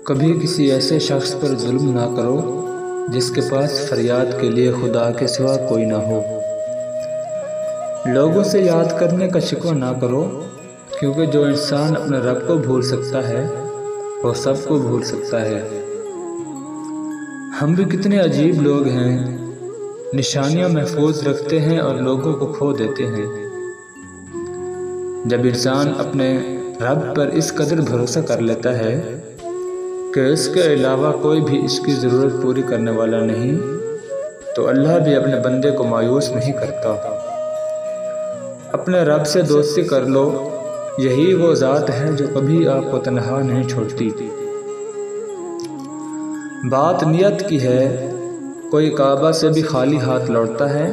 کبھی کسی ایسے شخص پر ظلم نہ کرو جس کے پاس فریاد کے لیے خدا کے سوا کوئی نہ ہو۔ لوگوں سے یاد کرنے کا شکوہ نہ کرو، کیونکہ جو انسان اپنے رب کو بھول سکتا ہے وہ سب کو بھول سکتا ہے۔ ہم بھی کتنے عجیب لوگ ہیں، نشانیاں محفوظ رکھتے ہیں اور لوگوں کو کھو دیتے ہیں۔ جب انسان اپنے رب پر اس قدر بھروسہ کر لیتا ہے کہ اس کے علاوہ کوئی بھی اس کی ضرورت پوری کرنے والا نہیں، تو اللہ بھی اپنے بندے کو مایوس نہیں کرتا۔ اپنے رب سے دوستی کر لو، یہی وہ ذات ہے جو کبھی آپ کو تنہا نہیں چھوڑتی۔ بات نیت کی ہے، کوئی کعبہ سے بھی خالی ہاتھ لوٹتا ہے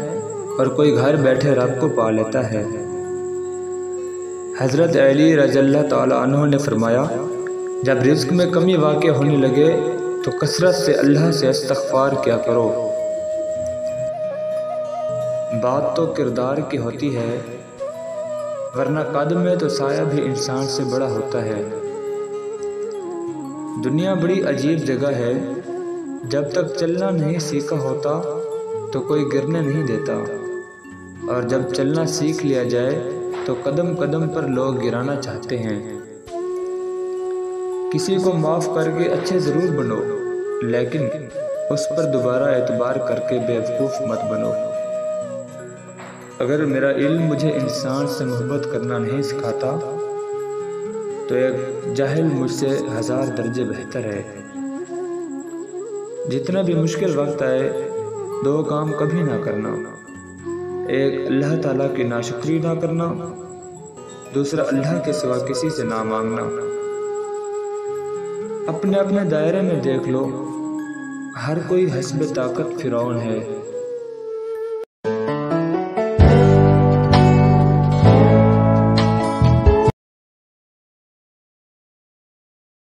اور کوئی گھر بیٹھے رب کو پا لیتا ہے۔ حضرت علی رضی اللہ تعالیٰ عنہ نے فرمایا، جب رزق میں کمی واقع ہونے لگے تو کثرت سے اللہ سے استغفار کیا کرو۔ بات تو کردار کی ہوتی ہے، ورنہ قد میں تو سایہ بھی انسان سے بڑا ہوتا ہے۔ دنیا بڑی عجیب جگہ ہے، جب تک چلنا نہیں سیکھا ہوتا تو کوئی گرنے نہیں دیتا، اور جب چلنا سیکھ لیا جائے تو قدم قدم پر لوگ گرانا چاہتے ہیں۔ کسی کو معاف کر کے اچھے ضرور بنو، لیکن اس پر دوبارہ اعتبار کر کے بیوقوف مت بنو۔ اگر میرا علم مجھے انسان سے محبت کرنا نہیں سکھاتا تو ایک جاہل مجھ سے 1000 درجے بہتر ہے۔ جتنا بھی مشکل وقت آئے، 2 کام کبھی نہ کرنا: ایک اللہ تعالیٰ کی ناشکری نہ کرنا، دوسرا اللہ کے سوا کسی سے نہ مانگنا۔ اپنے اپنے دائرے میں دیکھ لو، ہر کوئی حسب طاقت فرعون ہے۔